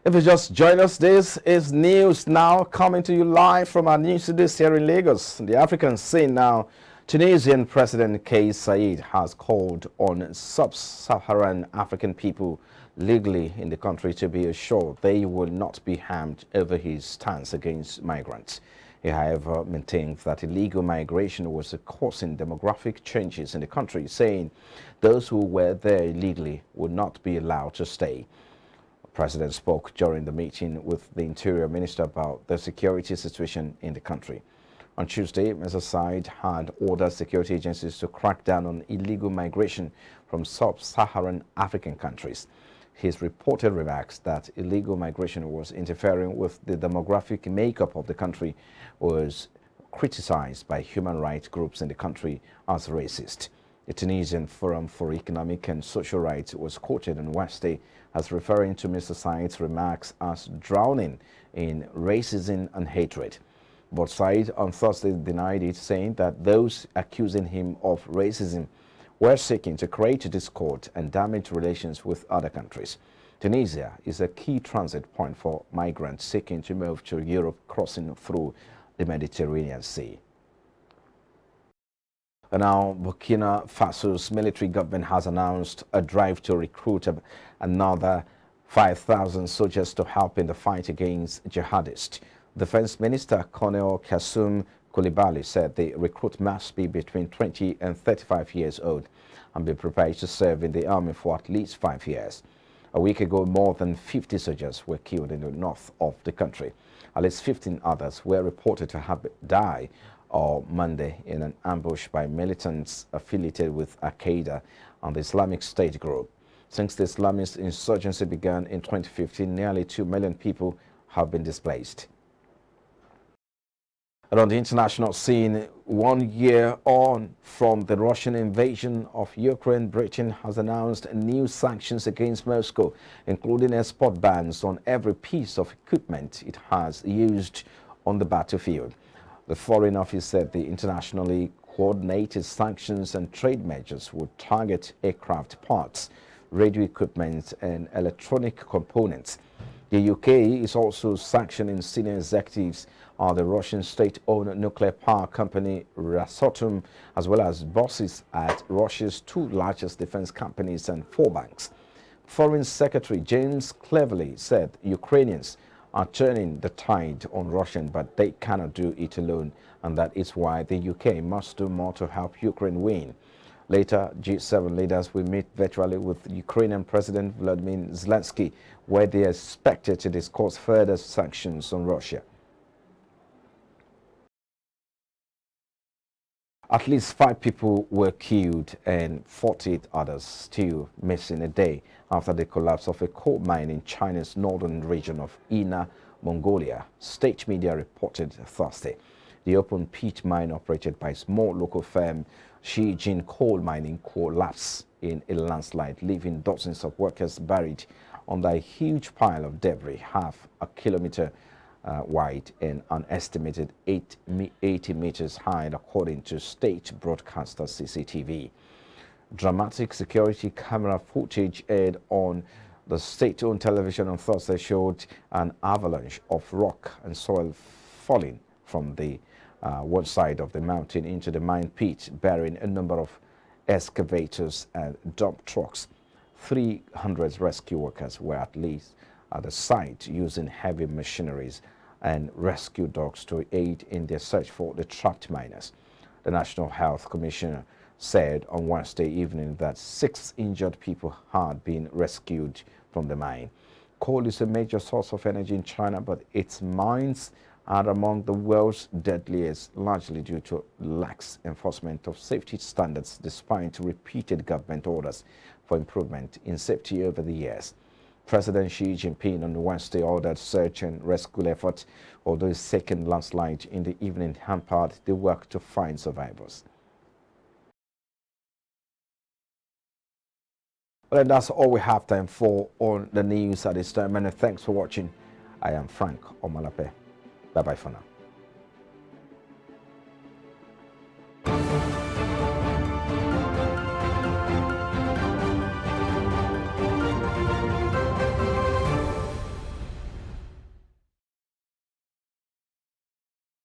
If you just join us, this is News Now, coming to you live from our new studios here in Lagos. The African scene now. Tunisian President Saied has called on sub-Saharan African people legally in the country to be assured they will not be harmed over his stance against migrants. He, however, maintains that illegal migration was causing demographic changes in the country, saying those who were there illegally would not be allowed to stay. The President spoke during the meeting with the Interior Minister about the security situation in the country. On Tuesday, Mr. Saied had ordered security agencies to crack down on illegal migration from sub-Saharan African countries. His reported remarks that illegal migration was interfering with the demographic makeup of the country was criticized by human rights groups in the country as racist. The Tunisian Forum for Economic and Social Rights was quoted on Wednesday as referring to Mr. Saied's remarks as drowning in racism and hatred. But Saied on Thursday denied it, saying that those accusing him of racism were seeking to create discord and damage relations with other countries. Tunisia is a key transit point for migrants seeking to move to Europe, crossing through the Mediterranean Sea. And now, Burkina Faso's military government has announced a drive to recruit another 5,000 soldiers to help in the fight against jihadists. Defense Minister Colonel Kassoum Koulibaly said the recruit must be between 20 and 35 years old and be prepared to serve in the army for at least 5 years. A week ago, more than 50 soldiers were killed in the north of the country. At least 15 others were reported to have died on Monday in an ambush by militants affiliated with Al-Qaeda and the Islamic State group. Since the Islamist insurgency began in 2015, nearly 2 million people have been displaced. And on the international scene, 1 year on from the Russian invasion of Ukraine, Britain has announced new sanctions against Moscow, including export bans on every piece of equipment it has used on the battlefield. The Foreign Office said the internationally coordinated sanctions and trade measures would target aircraft parts, radio equipment, and electronic components. The UK is also sanctioning senior executives of the Russian state-owned nuclear power company Reassurance, as well as bosses at Russia's 2 largest defense companies and 4 banks. Foreign Secretary James Cleverly said Ukrainians are turning the tide on Russia, but they cannot do it alone, and that is why the UK must do more to help Ukraine win. Later, G7 leaders will meet virtually with Ukrainian President Volodymyr Zelensky, where they are expected to discuss further sanctions on Russia. At least 5 people were killed and 48 others still missing a day after the collapse of a coal mine in China's northern region of Inner Mongolia, state media reported Thursday. The open pit mine operated by small local firm Shijin Coal Mining collapsed in a landslide, leaving dozens of workers buried under a huge pile of debris half a kilometer wide and an estimated 80 meters high, according to state broadcaster CCTV. Dramatic security camera footage aired on the state-owned television on Thursday showed an avalanche of rock and soil falling from the one side of the mountain into the mine pit, burying a number of excavators and dump trucks. 300 rescue workers were at least at the site using heavy machineries and rescue dogs to aid in their search for the trapped miners. The National Health Commissioner said on Wednesday evening that 6 injured people had been rescued from the mine. Coal is a major source of energy in China, but its mines are among the world's deadliest, largely due to lax enforcement of safety standards despite repeated government orders for improvement in safety over the years. President Xi Jinping on Wednesday ordered search and rescue efforts, although his second landslide in the evening hampered the work to find survivors. Well, and that's all we have time for on the news at this time, and thanks for watching. I am Frank Omalape. Bye-bye for now.